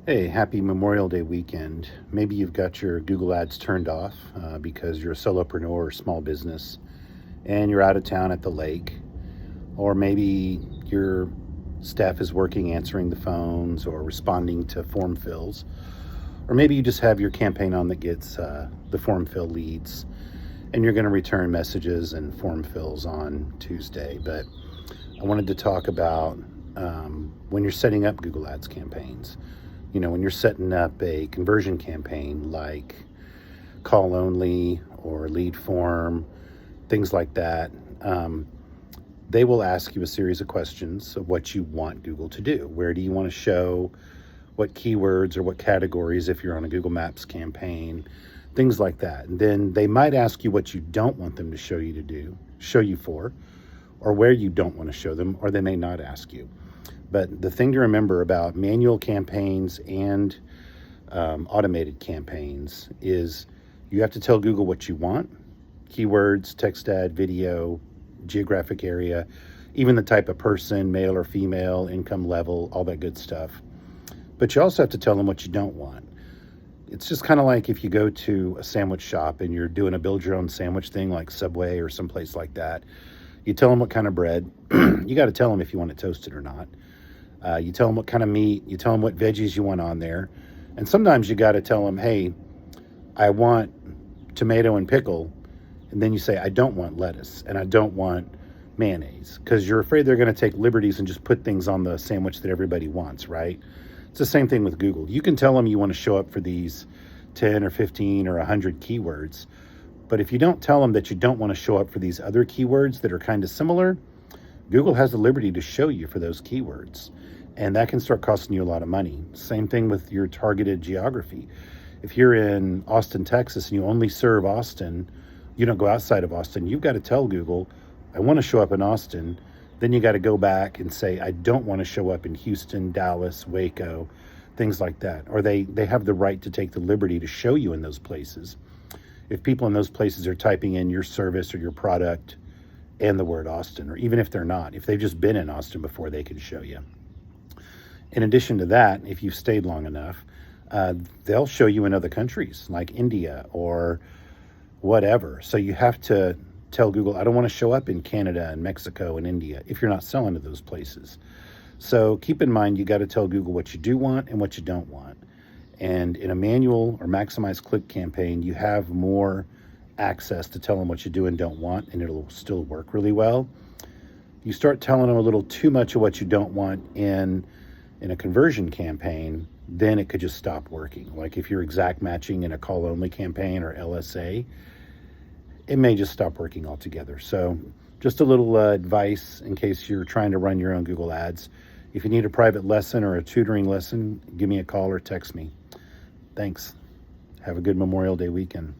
Hey, happy Memorial Day weekend. Maybe you've got your Google Ads turned off because you're a solopreneur or small business and you're out of town at the lake. Or maybe your staff is working answering the phones or responding to form fills. Or maybe you just have your campaign on that gets the form fill leads and you're going to return messages and form fills on Tuesday. But I wanted to talk about when you're setting up Google Ads campaigns. When you're setting up a conversion campaign like call only or lead form, things like that, they will ask you a series of questions of what you want Google to do. Where do you want to show? What keywords or what categories if you're on a Google Maps campaign, things like that. And then they might ask you what you don't want them to show you for, or where you don't want to show them, or they may not ask you. But the thing to remember about manual campaigns and automated campaigns is you have to tell Google what you want: keywords, text ad, video, geographic area, even the type of person, male or female, income level, all that good stuff. But you also have to tell them what you don't want. It's just kind of like if you go to a sandwich shop and you're doing a build your own sandwich thing like Subway or someplace like that. You tell them what kind of bread. You got to tell them if you want it toasted or not. You tell them what kind of meat. You tell them what veggies you want on there. And sometimes you got to tell them, hey, I want tomato and pickle. And then you say, I don't want lettuce and I don't want mayonnaise, because you're afraid they're going to take liberties and just put things on the sandwich that everybody wants, right? It's the same thing with Google. You can tell them you want to show up for these 10 or 15 or 100 keywords. But if you don't tell them that you don't want to show up for these other keywords that are kind of similar, Google has the liberty to show you for those keywords. And that can start costing you a lot of money. Same thing with your targeted geography. If you're in Austin, Texas, and you only serve Austin, you don't go outside of Austin, you've got to tell Google, I want to show up in Austin. Then you got to go back and say, I don't want to show up in Houston, Dallas, Waco, things like that. Or they have the right to take the liberty to show you in those places. If people in those places are typing in your service or your product and the word Austin, or even if they're not, if they've just been in Austin before, they can show you. In addition to that, if you've stayed long enough, they'll show you in other countries like India or whatever. So you have to tell Google, I don't want to show up in Canada and Mexico and India if you're not selling to those places. So keep in mind, you got to tell Google what you do want and what you don't want. And in a manual or maximize click campaign, you have more access to tell them what you do and don't want, and it'll still work really well. You start telling them a little too much of what you don't want in a conversion campaign, then it could just stop working. Like if you're exact matching in a call only campaign or LSA, it may just stop working altogether. So just a little advice in case you're trying to run your own Google Ads. If you need a private lesson or a tutoring lesson, give me a call or text me. Thanks. Have a good Memorial Day weekend.